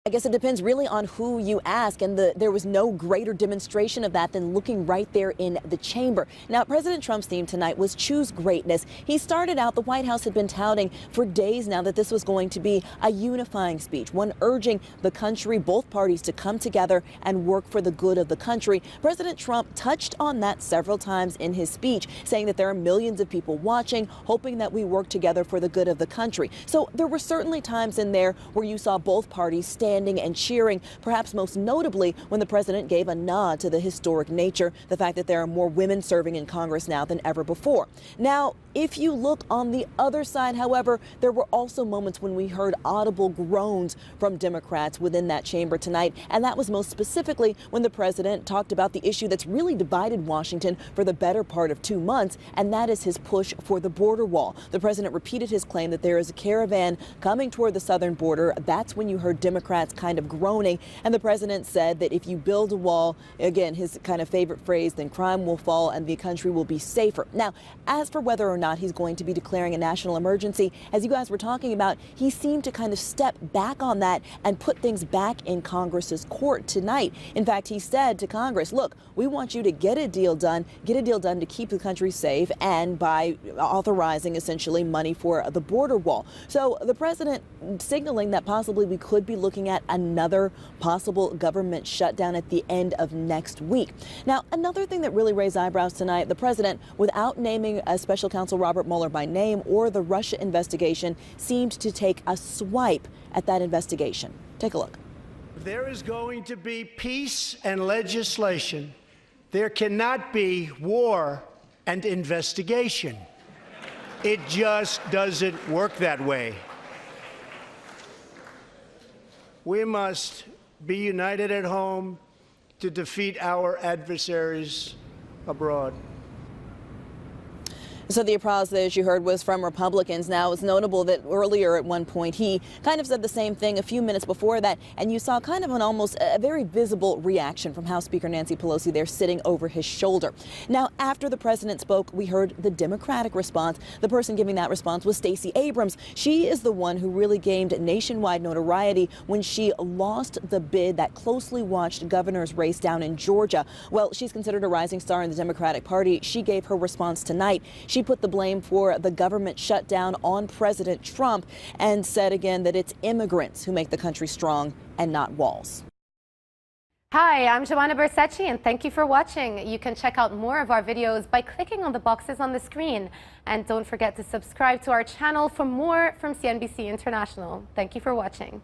I guess it depends really on who you ask, and there was no greater demonstration of that than looking right there in the chamber. Now, President Trump's theme tonight was Choose Greatness. He started out, the White House had been touting for days now that this was going to be a unifying speech, one urging the country, both parties, to come together and work for the good of the country. President Trump touched on that several times in his speech, saying that there are millions of people watching, hoping that we work together for the good of the country. So there were certainly times in there where you saw both parties standing and cheering, perhaps most notably when the president gave a nod to the historic nature, the fact that there are more women serving in Congress now than ever before. Now, if you look on the other side, however, there were also moments when we heard audible groans from Democrats within that chamber tonight, and that was most specifically when the president talked about the issue that's really divided Washington for the better part of 2 months, and that is his push for the border wall. The president repeated his claim that there is a caravan coming toward the southern border. That's when you heard Democrats kind of groaning, and the president said that if you build a wall, again, his kind of favorite phrase, then crime will fall and the country will be safer. Now, as for whether or not he's going to be declaring a national emergency, as you guys were talking about, he seemed to kind of step back on that and put things back in Congress's court tonight. In fact, he said to Congress, look, we want you to get a deal done to keep the country safe, and by authorizing essentially money for the border wall. So the president signaling that possibly we could be looking at another possible government shutdown at the end of next week. Now, another thing that really raised eyebrows tonight, the president, without naming a special counsel Robert Mueller by name or the Russia investigation, seemed to take a swipe at that investigation. Take a look. There is going to be peace and legislation. There cannot be war and investigation. It just doesn't work that way. We must be united at home to defeat our adversaries abroad. So the applause that, as you heard, was from Republicans. Now, it's notable that earlier at one point he kind of said the same thing a few minutes before that, and you saw kind of an almost a very visible reaction from House Speaker Nancy Pelosi there sitting over his shoulder. Now, after the president spoke, we heard the Democratic response. The person giving that response was Stacey Abrams. She is the one who really gained nationwide notoriety when she lost the bid, that closely watched governor's race down in Georgia. Well, she's considered a rising star in the Democratic Party. She gave her response tonight. She put the blame for the government shutdown on President Trump and said again that it's immigrants who make the country strong and not walls. Hi, I'm Joanna Bersecci, and thank you for watching. You can check out more of our videos by clicking on the boxes on the screen. And don't forget to subscribe to our channel for more from CNBC International. Thank you for watching.